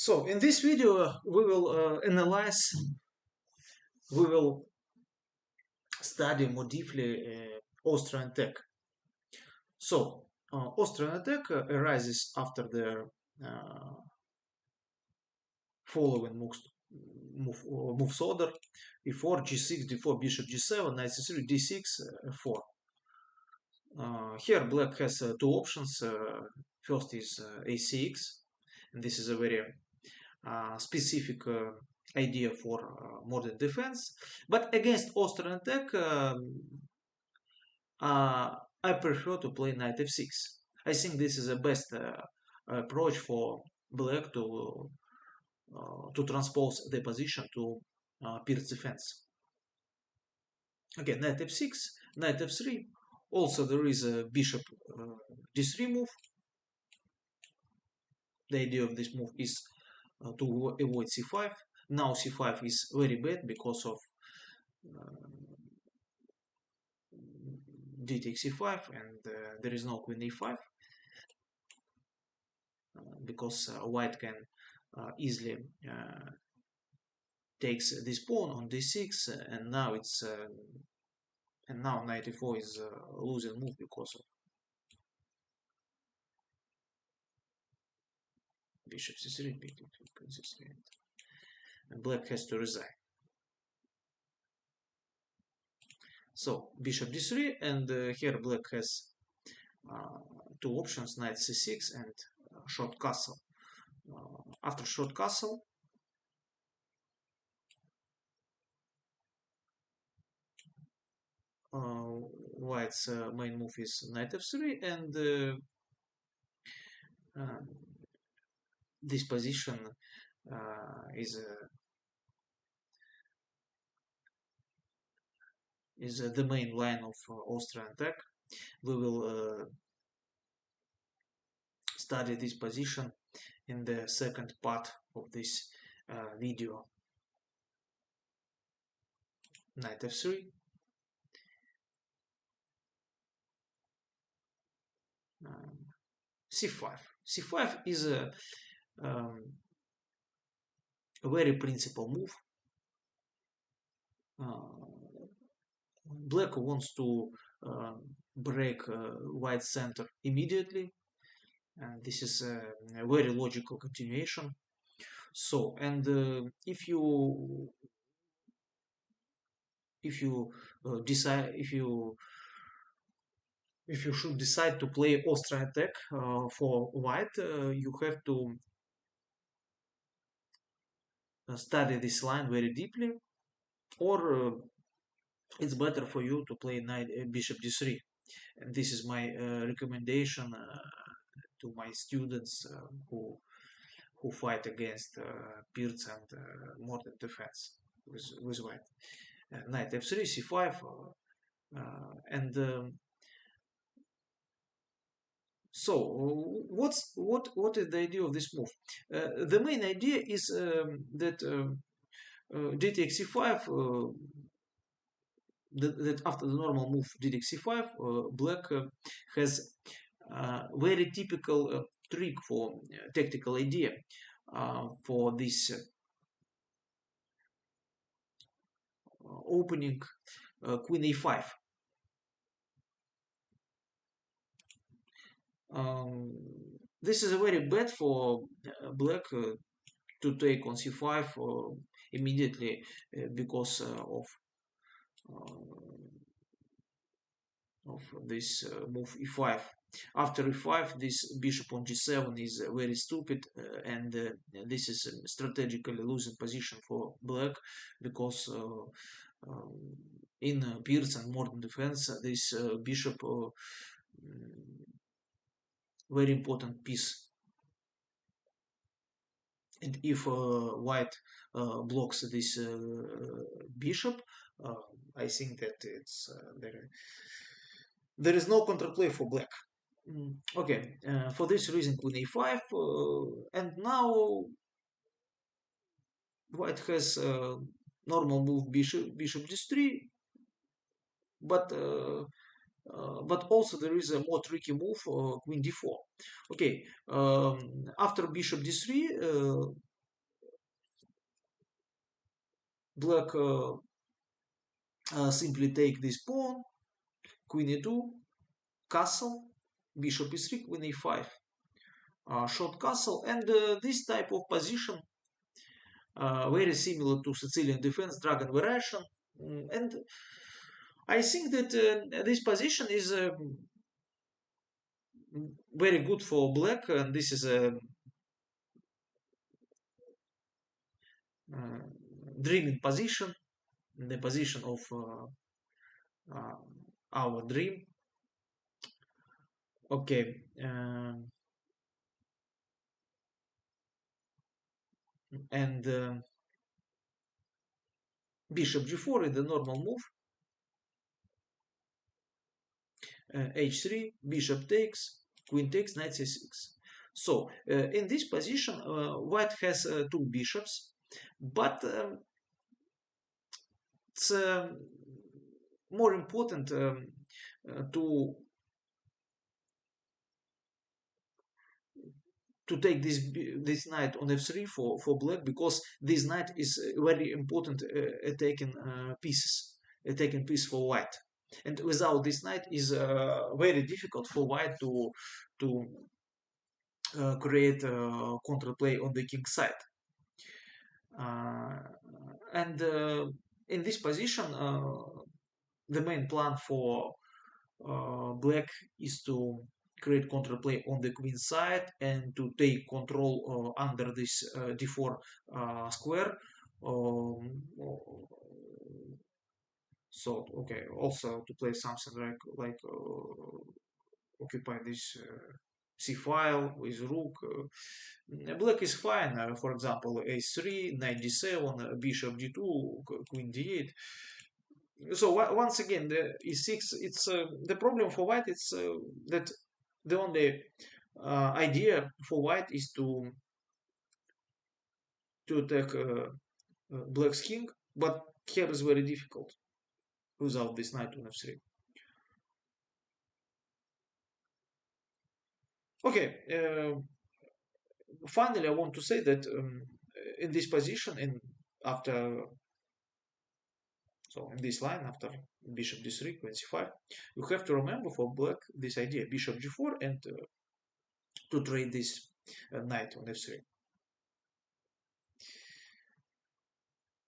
So in this video we will we will study more deeply Austrian attack. So Austrian attack arises after the uh, following moves order: e4, g6, d4, bishop g7, knight c3, d6, f4. Here black has two options. First is a6, and this is a very specific idea for modern defense. But against Austrian attack, I prefer to play knight f6. I think this is the best approach for black to transpose the position to Pir's defense. Okay, knight f6, knight f3. Also, there is a bishop d3 move. The idea of this move is to avoid c5. Now c5 is very bad because of d takes c5, and there is no queen e5 because white can easily takes this pawn on d6, and now it's and now knight e4 is a losing move because of bishop c3, and black has to resign. So bishop d3, and here black has two options: knight c6 and short castle. After short castle, white's main move is knight f3, and this position is the main line of Austrian attack. We will study this position in the second part of this video. Knight f3, c5. c5 is a very principal move. Black wants to break white center immediately, and this is a very logical continuation. So, and if you decide, if you should decide to play Austrian attack for white, you have to study this line very deeply, or it's better for you to play knight bishop d3. And this is my recommendation to my students who fight against Pir's and modern defense with white. Knight f3, c5, and so what is the idea of this move? The main idea is that d takes c5, that after the normal move d takes c5, black has very typical trick for tactical idea for this opening queen a5. This is very bad for black to take on c5 immediately because of this move e5. After e5, this bishop on g7 is very stupid, and this is a strategically losing position for black, because in Pir's and modern defense, this bishop very important piece. And if white blocks this bishop, I think that it's there is no counterplay for black. Okay, for this reason queen a5, and now white has normal move bishop d3, but also there is a more tricky move, queen d4. Okay, after bishop d3, Black simply take this pawn, queen e2, castle, bishop e3, queen e5, short castle, and this type of position very similar to Sicilian defense, dragon variation, and I think that this position is very good for black, and this is a dreaming position, the position of uh, our dream. Okay, and bishop g4 is the normal move. H3, bishop takes, queen takes, knight c6. So in this position, white has two bishops, but it's more important to take this knight on f3 for black, because this knight is very important attacking attacking piece for white, and without this knight is very difficult for white to create counterplay on the king side, and in this position the main plan for black is to create counterplay on the queen side and to take control under this d4 square. Um, so okay, also to play something like occupy this c file with rook. Black is fine. For example, a3, knight d7, bishop d2, queen d8. So once again, the e6. It's the problem for white. It's that the only idea for white is to attack black's king, but here is very difficult without this knight on f3. Okay. Finally, I want to say that in this position, in after so in this line after bishop d3, queen c5, you have to remember for black this idea bishop g4 and to trade this knight on f3.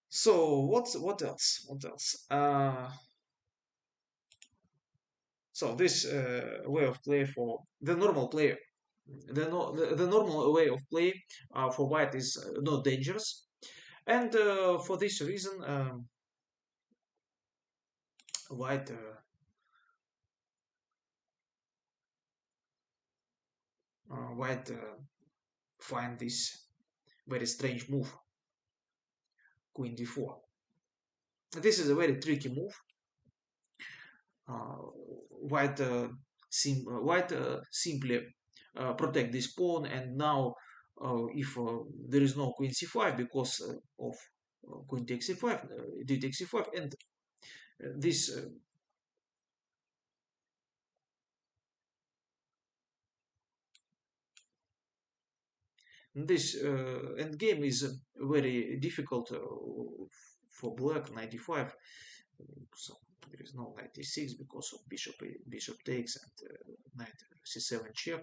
So what else? What else? So this way of play for the normal player, the normal way of play for white is not dangerous, and for this reason, white white find this very strange move, queen d4. This is a very tricky move. White simply protect this pawn, and now if there is no queen c5 because of queen takes c5, d takes c5, and this this endgame is very difficult for black. 95. So there is no knight e6 because of bishop takes and knight c7 check.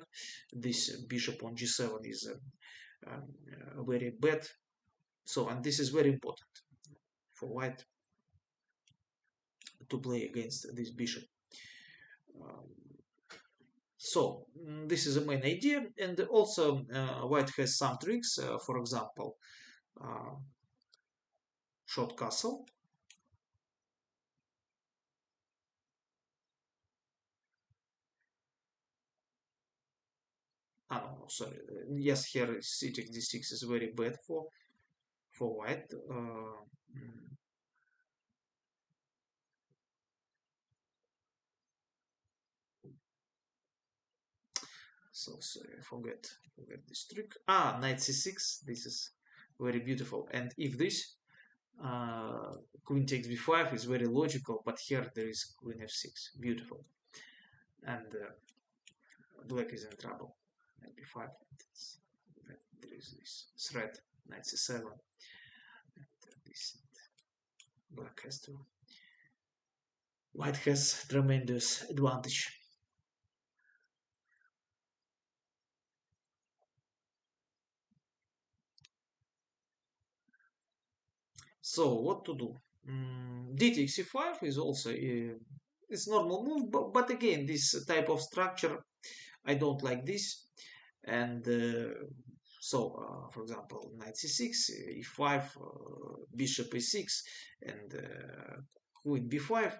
This bishop on g7 is very bad. So, and this is very important for white to play against this bishop. Um, so this is the main idea, and also white has some tricks. For example, uh, short castle. No, sorry. Yes, here sitting d6 is very bad for white. So sorry, I forget this trick. Knight c6. This is very beautiful. And if this queen takes b5 is very logical, but here there is queen f6. Beautiful. And black is in trouble. Knight b5. There is this threat. Knight c7. And this. Black has to. White has tremendous advantage. So what to do? D takes c5 is also it's normal move, but again, this type of structure I don't like this, and for example, knight c6, e5, bishop e6, and queen b5.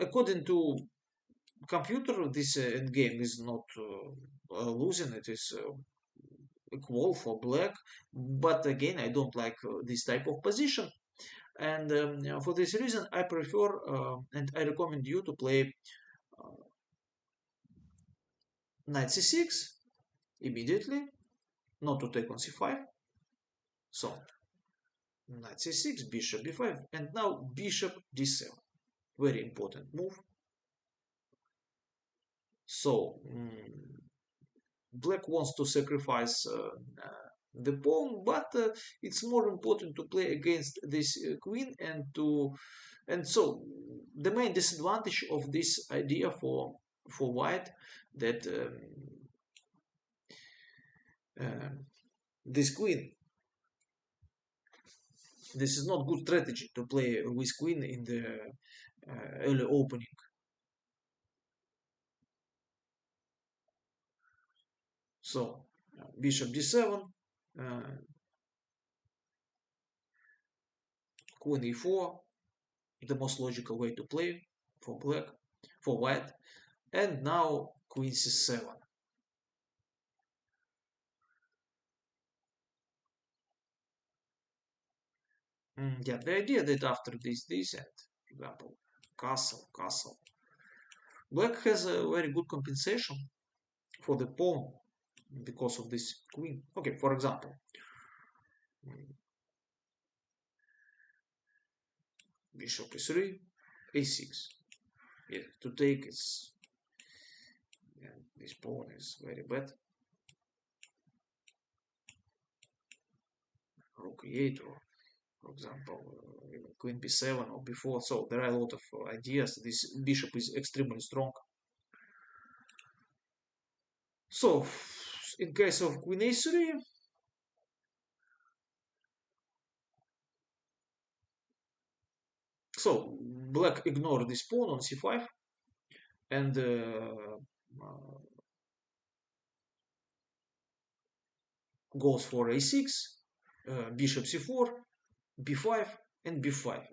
According to computer, this endgame is not losing; it is equal for black. But again, I don't like this type of position, and for this reason, I prefer and I recommend you to play knight c6 immediately, not to take on c5. So knight c6, bishop b5, and now bishop d7. Very important move. So black wants to sacrifice the pawn, but it's more important to play against this queen and so the main disadvantage of this idea for white that this queen, this is not good strategy to play with queen in the early opening. So bishop d7, uh, queen e4, the most logical way to play for black, for white, and now queen c7. Yeah, the idea that after this and, for example, castle, black has a very good compensation for the pawn because of this queen. Okay, for example, bishop e3, a6. Yeah, to take is, yeah, this pawn is very bad. Rook e8 or, for example, queen b7 or b4. So there are a lot of ideas. This bishop is extremely strong. So in case of queen a3, so black ignored this pawn on c5 and goes for a6, bishop c4, b5, and b5.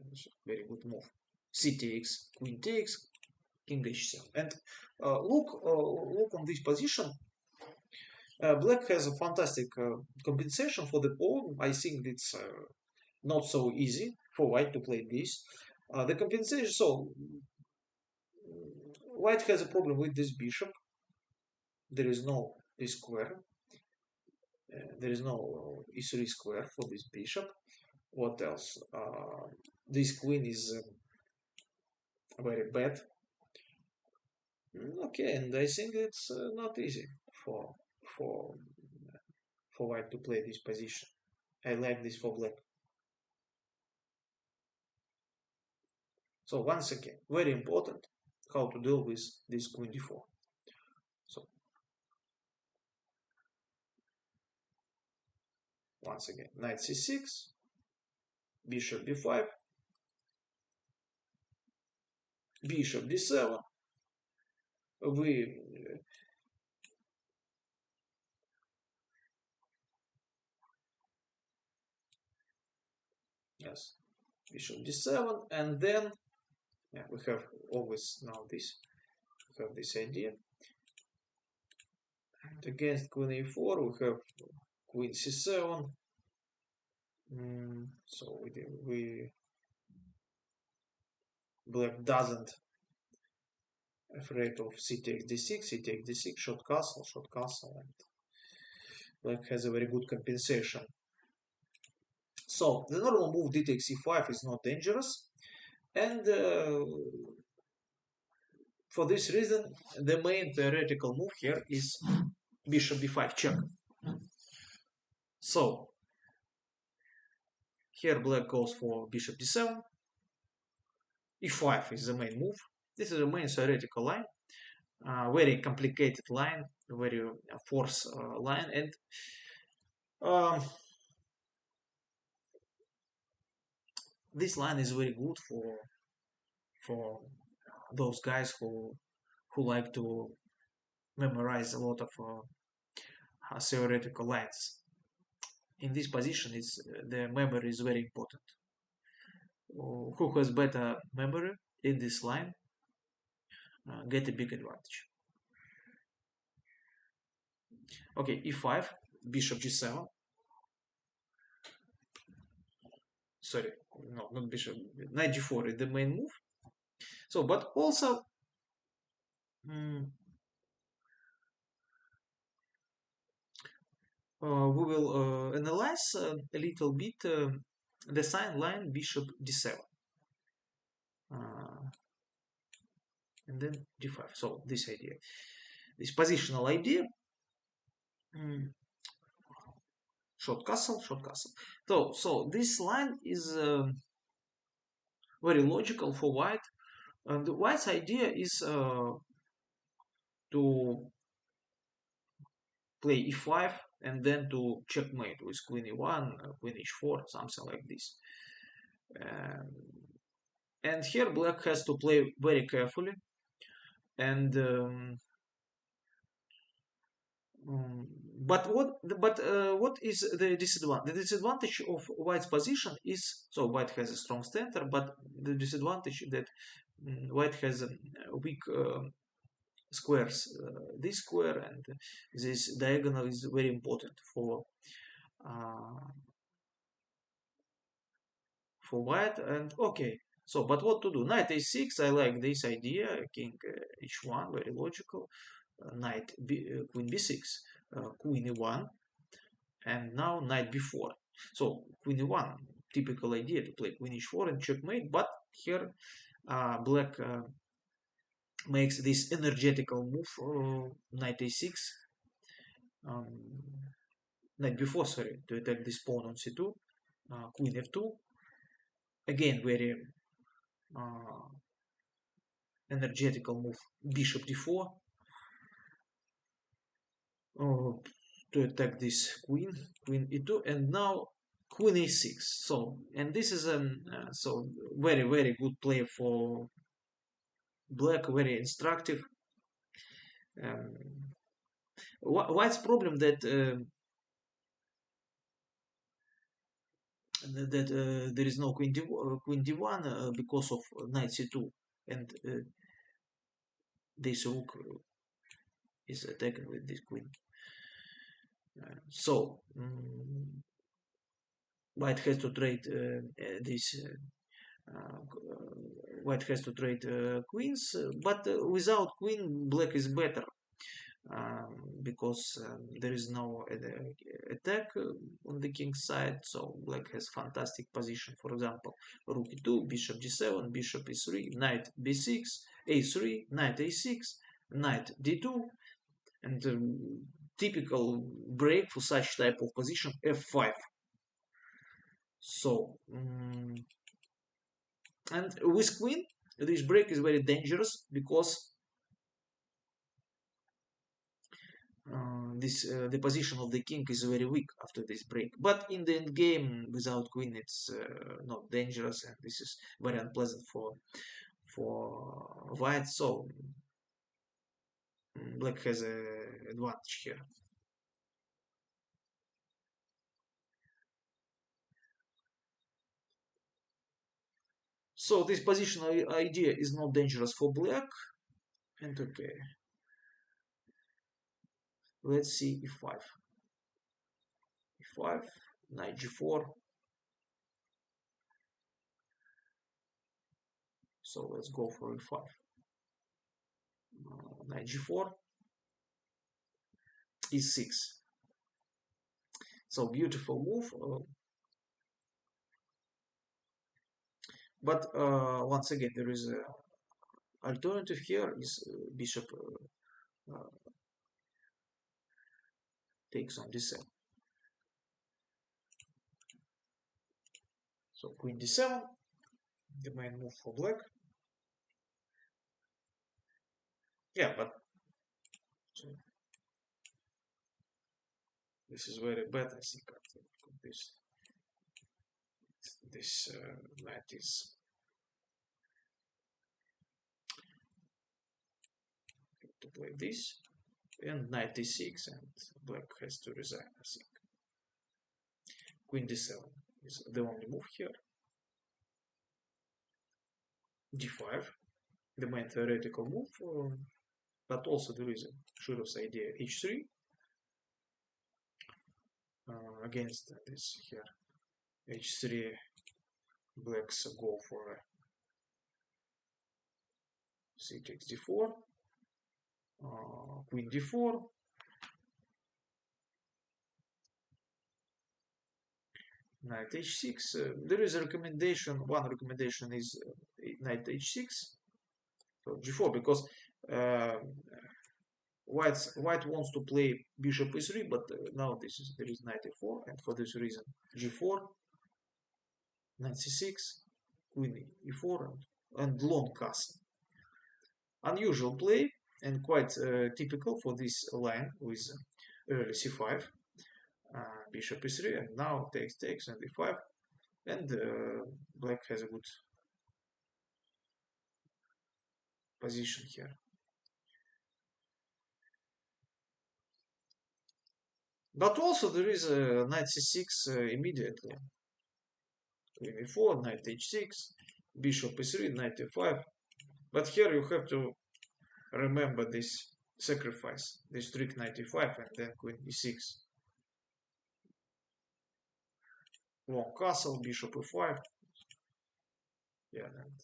Very good move. C takes, queen takes, king h7. And look on this position. Black has a fantastic compensation for the pawn. I think it's not so easy for white to play this. The compensation, so white has a problem with this bishop. There is no this square. There is no e3 square for this bishop. What else? This queen is very bad. Okay, and I think it's not easy for for for white to play this position. I like this for black. So once again, very important how to deal with this queen d4. So once again, knight c6, bishop b5, bishop d7. We yes, bishop d7, and then yeah, we have always now this. We have this idea. And against queen a4, we have queen c7. So we black doesn't afraid of c takes d6, c takes d6, short castle, and black has a very good compensation. So the normal move d takes c5 is not dangerous, and for this reason, the main theoretical move here is bishop b5 check. So here black goes for bishop d7, e5 is the main move. This is the main theoretical line, very complicated line, very force line, and um, this line is very good for those guys who like to memorize a lot of theoretical lines. In this position, the memory is very important. Who has better memory in this line get a big advantage. Okay, e5, bishop g7. Sorry, no, not bishop. Knight g4 is the main move. So, but also mm, we will analyze a little bit the sign line bishop d7. And then d5. So this idea, this positional idea, short castle, short castle. So this line is very logical for white, and the white's idea is to play e5 and then to checkmate with queen e1, queen h4, something like this. And here black has to play very carefully, and what is the disadvantage? The disadvantage of white's position is, so white has a strong center, but the disadvantage that white has a weak squares. This square and this diagonal is very important uh, for white. And okay, so but what to do? Knight a6. I like this idea. King h1, very logical. Knight queen b6, queen e1, and now knight b4. So queen e1, typical idea to play queen h4 and checkmate. But here black makes this energetical move, knight a6, knight b4, sorry, to attack this pawn on c2, queen f2. Again, very energetical move, bishop d4, to attack this queen, queen e2, and now queen a6. So, and this is so very good play for black, very instructive. White's problem that there is no queen d1 because of knight c2, and this rook is attacking with this queen. So white has to trade this. White has to trade queens, but without queen, black is better. Because there is no attack on the king's side, so black has fantastic position. For example, rook e2, bishop g7, bishop e3, knight b6, a3, knight a6, knight d2, and typical break for such type of position, f5. So, and with queen, this break is very dangerous because the position of the king is very weak after this break. But in the end game, without queen, it's not dangerous, and this is very unpleasant for white. So black has an advantage here. So this positional idea is not dangerous for black, and okay. Let's see e5. e5, knight g4. So let's go for e5. Knight g4, e6. So beautiful move. But once again, there is a alternative here is bishop takes on d7. So queen d7, the main move for black. Yeah, but so this is very bad. I think after this knight is to play this, and knight d6, and black has to resign. I think queen d7 is the only move here. d5, the main theoretical move, but also there is a Shurov's idea h3 against this here. h3, blacks go for c takes d4, queen d4, knight h6. There is a recommendation. One recommendation is knight h6, so g4, because uh, white wants to play bishop e3, but now there is knight e4, and for this reason g4, knight c6, queen e4, and long castle. Unusual play and quite typical for this line with early c5, bishop e3, and now takes and e5, and black has a good position here. But also there is a knight c6 immediately. Queen e4, knight h6, bishop e3, knight e5. But here you have to remember this sacrifice, this trick knight e5 and then queen e6. Long castle, bishop e5. Yeah, and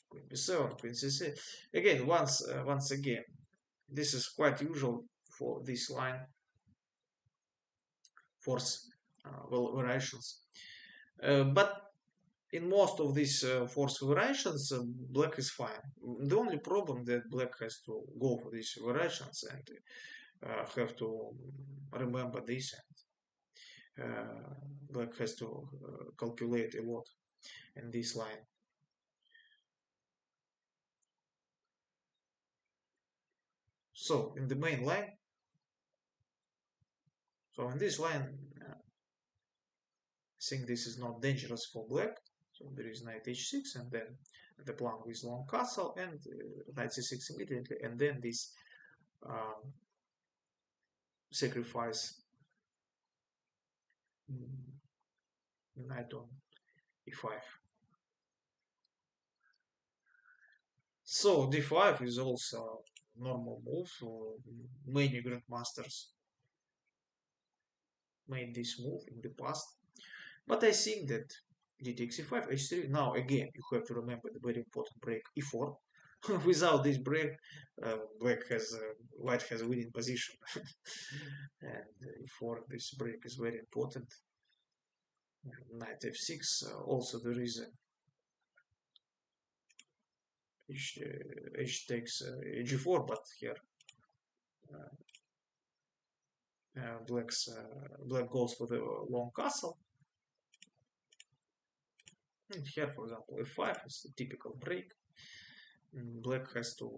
queen b7, queen c6. Again, once again, this is quite usual for this line, force variations. But in most of these force variations, black is fine. The only problem that black has to go for these variations and have to remember this, and black has to calculate a lot in this line. So in the main line, so in this line, I think this is not dangerous for black. So there is knight h6, and then the plan with long castle, and knight c6 immediately, and then this sacrifice knight on e5. So d5 is also normal move. Many grandmasters made this move in the past, but I think that d takes e5, h3. Now again, you have to remember the very important break e4. Without this break, white has a winning position, and e4, this break is very important. Knight f6. Also, there is a h takes g4, but here black goes for the long castle. And here, for example, f5 is the typical break. Black has to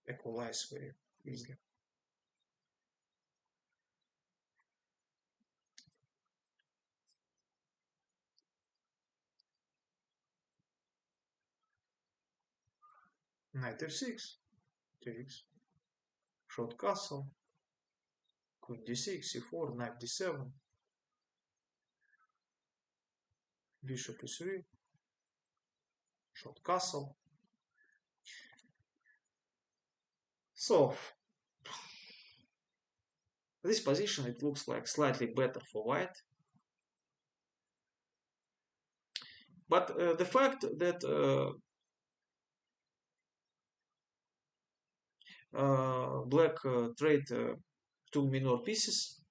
equalize very easily. Knight f6 takes short castle, queen d6, c4, knight d7, bishop e3, short castle. So this position, it looks like slightly better for white, but the fact that black trade two minor pieces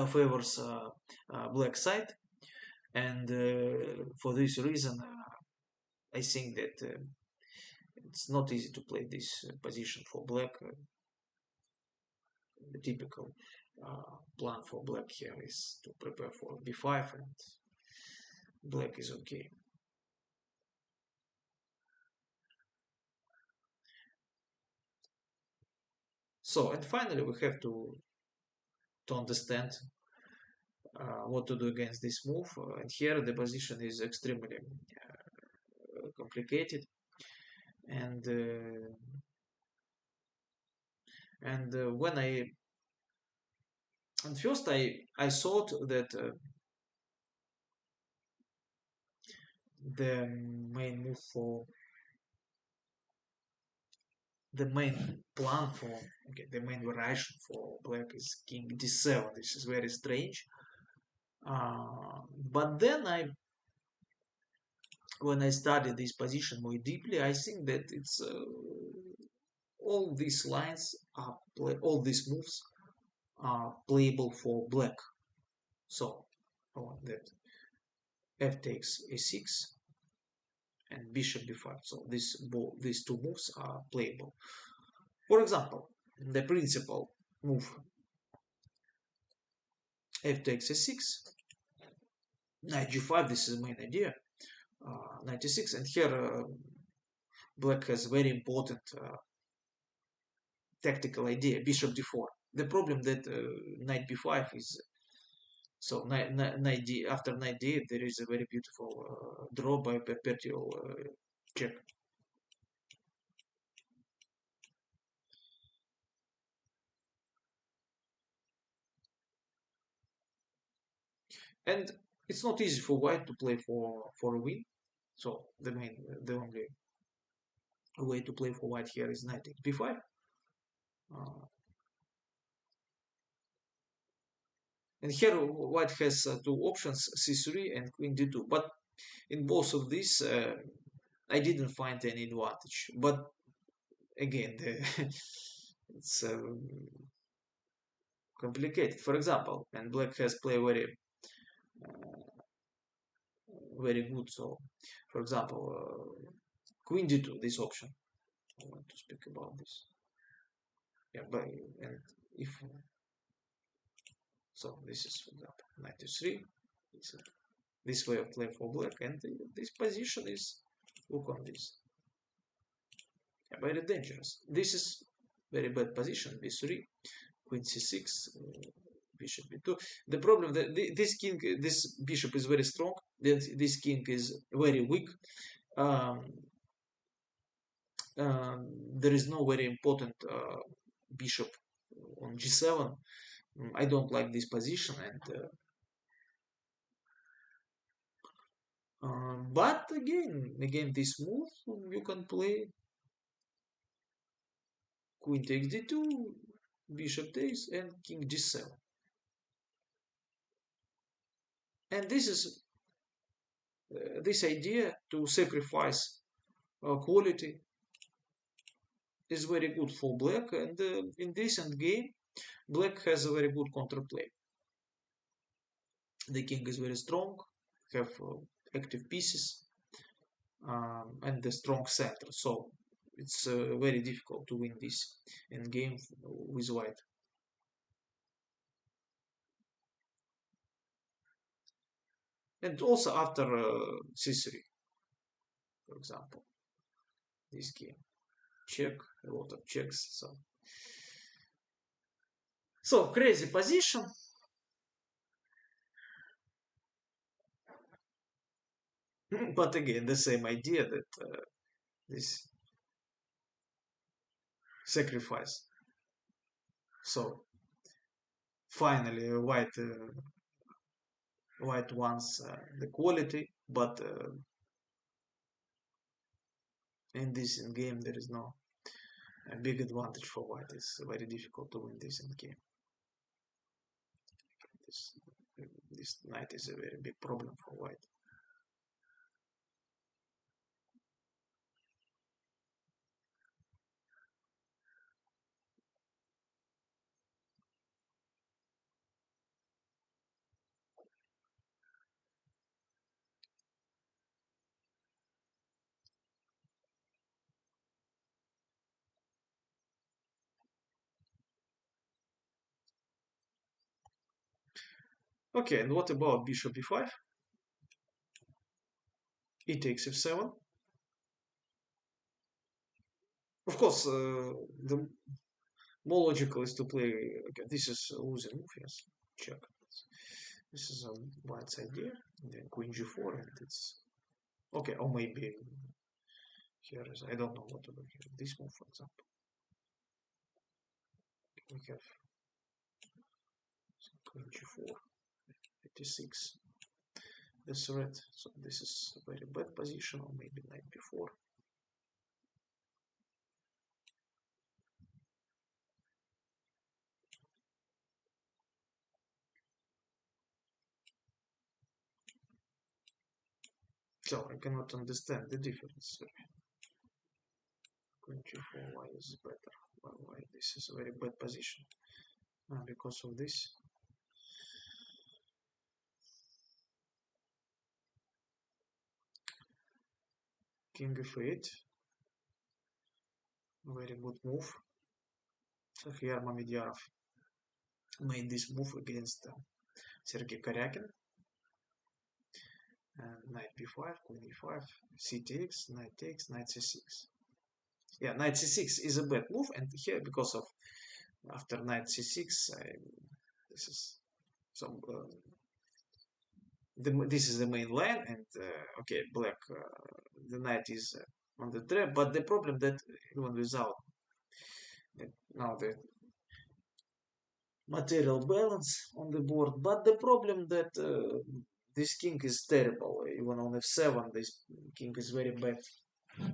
favors black side, and for this reason I think that it's not easy to play this position for black. The typical plan for black here is to prepare for b5, and black is okay. So, and finally we have to understand what to do against this move. And here the position is extremely complicated. And when I and first I thought that the main move for the main plan for okay, the main variation for black is king d7. This is very strange. But then when I studied this position more deeply, I think that it's all these lines are all these moves are playable for black. So that f takes a6 and bishop b5. So these two moves are playable. For example, the principal move f takes a6, knight g5. This is the main idea. 96, and here black has very important tactical idea, bishop d4. The problem that knight b5 is so knight d after knight d8 there is a very beautiful draw by perpetual check. And it's not easy for white to play for a win. So the only way to play for white here is knight b5. Uh, and here white has two options, c3 and queen d2. But in both of these, I didn't find any advantage. But again, it's complicated. For example, and black has played very good. So, for example, queen d2, this option. I want to speak about this. Yeah, but and if so, this is for example 93. This way of play for black, and this position is look on this. Yeah, very dangerous. This is very bad position. b3, queen c6, bishop b2. The problem that this bishop is very strong. This king is very weak. Um, there is no very important bishop on g7. I don't like this position, and but again, this move you can play queen takes d2, bishop takes, and king g7. And this is this idea to sacrifice quality is very good for black, and in this endgame, black has a very good counterplay. The king is very strong, have active pieces, and the strong center. So it's very difficult to win this endgame with white. And also after c3, for example, this game check, a lot of checks. So crazy position. But again, the same idea that this sacrifice. So finally, white wants the quality, but in this game there is no big advantage for white. It's very difficult to win this in game. This, this knight is a very big problem for white. Okay, and what about bishop b5? E takes f7. Of course, More logical is to play. Okay, this is a losing move. Yes, check. This is a white's idea. Then queen g4, and it's okay. Or maybe here is I don't know what to do here. This move, for example, we have queen g4, 56. This red. So this is a very bad position, or maybe knight b4. So I cannot understand the difference. Queen g4, why is better? Why this is a very bad position? Because of this. King f8. Very good move. So here Mamedyanov made this move against Sergei Karyakin. Knight b5, queen e5, c takes, knight c6. Yeah, knight c6 is a bad move, and here because of after knight c6, this is some. This is the main line, and okay, black. The knight is on the trap, but the problem that even without now the material balance on the board, but the problem that this king is terrible. Even on f7, this king is very bad. I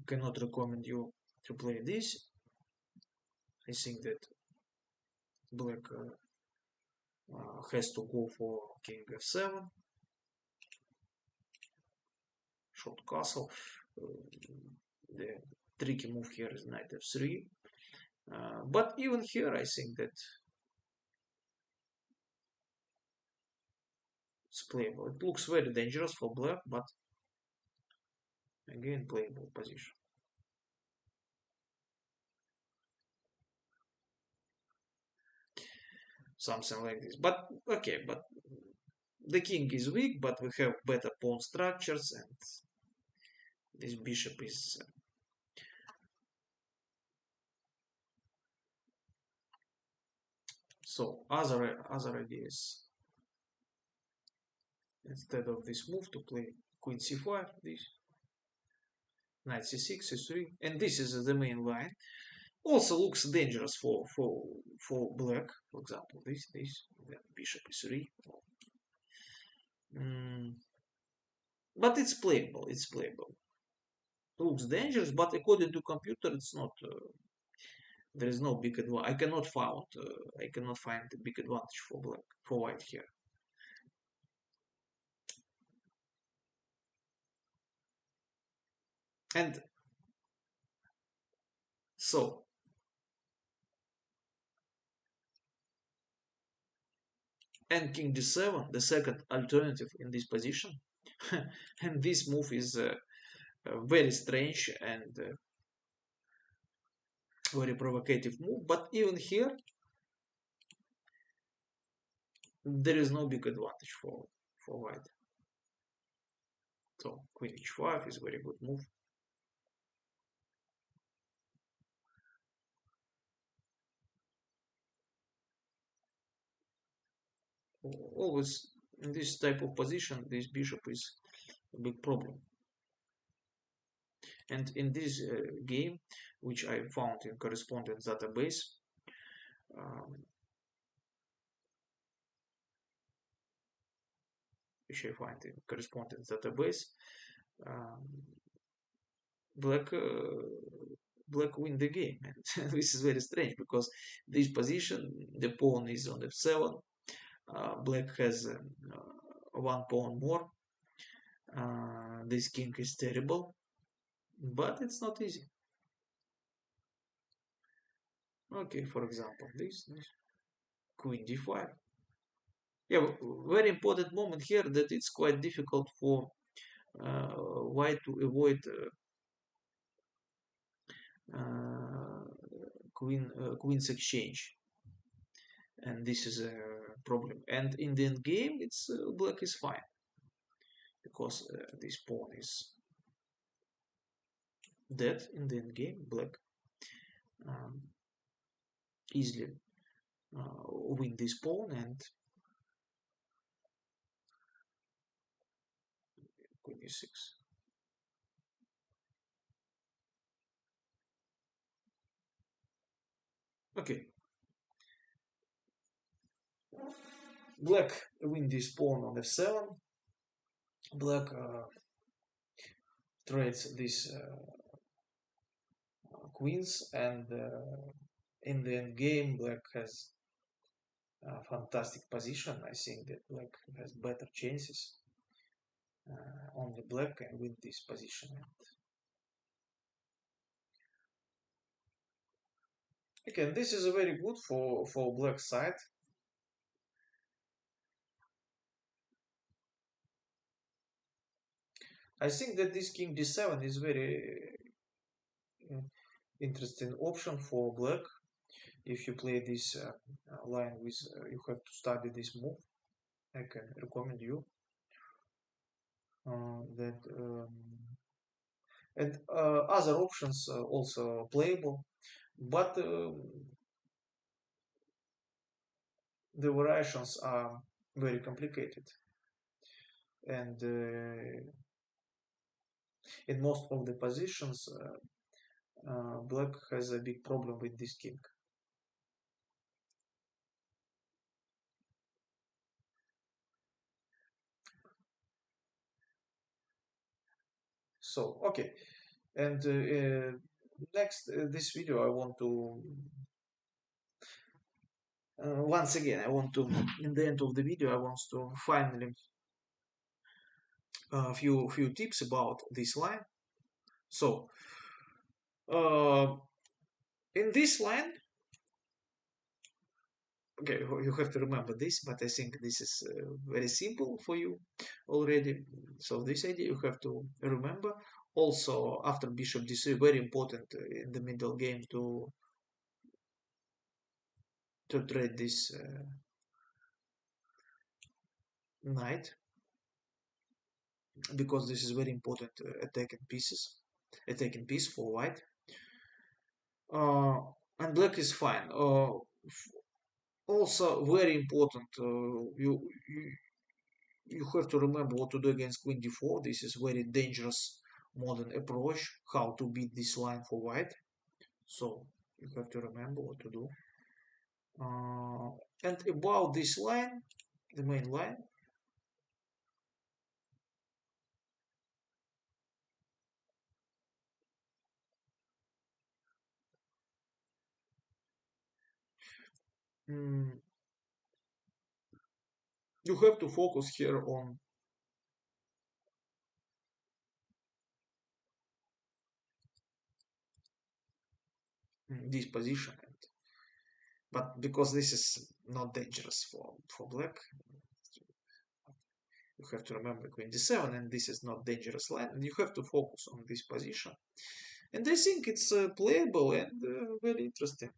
cannot recommend you to play this. I think that black has to go for king f7, short castle. The tricky move here is knight f3. But even here, I think that it's playable. It looks very dangerous for black, but again, playable position. Something like this. But okay, but the king is weak, but we have better pawn structures, and this bishop is so other ideas instead of this move to play queen c5, this knight c6, c3, and this is the main line. Also looks dangerous for black. For example, this then bishop e3. But it's playable. It's playable. Looks dangerous, but according to computer, it's not. There is no big advantage. I cannot find a big advantage for black for white here. And so and king d7, the second alternative in this position. And this move is very strange and very provocative move. But even here, there is no big advantage for white. So queen h5 is very good move. Always in this type of position, this bishop is a big problem. And in this game, which I found in correspondence database, which I find in correspondence database, black win the game, and this is very strange because this position, the pawn is on f7, black has one pawn more. This king is terrible, but it's not easy. Okay, for example, this queen d5. Yeah, very important moment here that it's quite difficult for white to avoid queen's exchange, and this is a problem. And in the end game, it's black is fine because this pawn is dead in the end game. Black um, easily win this pawn and queen e6. Okay, black win this pawn on f7. Black trades these queens, and in the end game, black has a fantastic position. I think that black has better chances. Only black can win this position. Again, this is very good for black side. I think that this king d7 is very uh, interesting option for black. If you play this line with, you have to study this move. I can recommend you that, and other options also playable, but the variations are very complicated, and in most of the positions, black has a big problem with this king. So okay, and next this video I want to once again I want to, in the end of the video, I want to finally a few tips about this line. So uh, in this line, okay, you have to remember this, but I think this is very simple for you already. So this idea you have to remember. Also, after bishop d3, very important in the middle game to trade this knight, because this is very important attacking piece for white. And black is fine. Also, very important. You have to remember what to do against queen d4. This is very dangerous modern approach. How to beat this line for white. So you have to remember what to do. And about this line, the main line, mm, you have to focus here on this position, but because this is not dangerous for black, you have to remember queen d7, and this is not dangerous line, and you have to focus on this position. And I think it's playable and very interesting.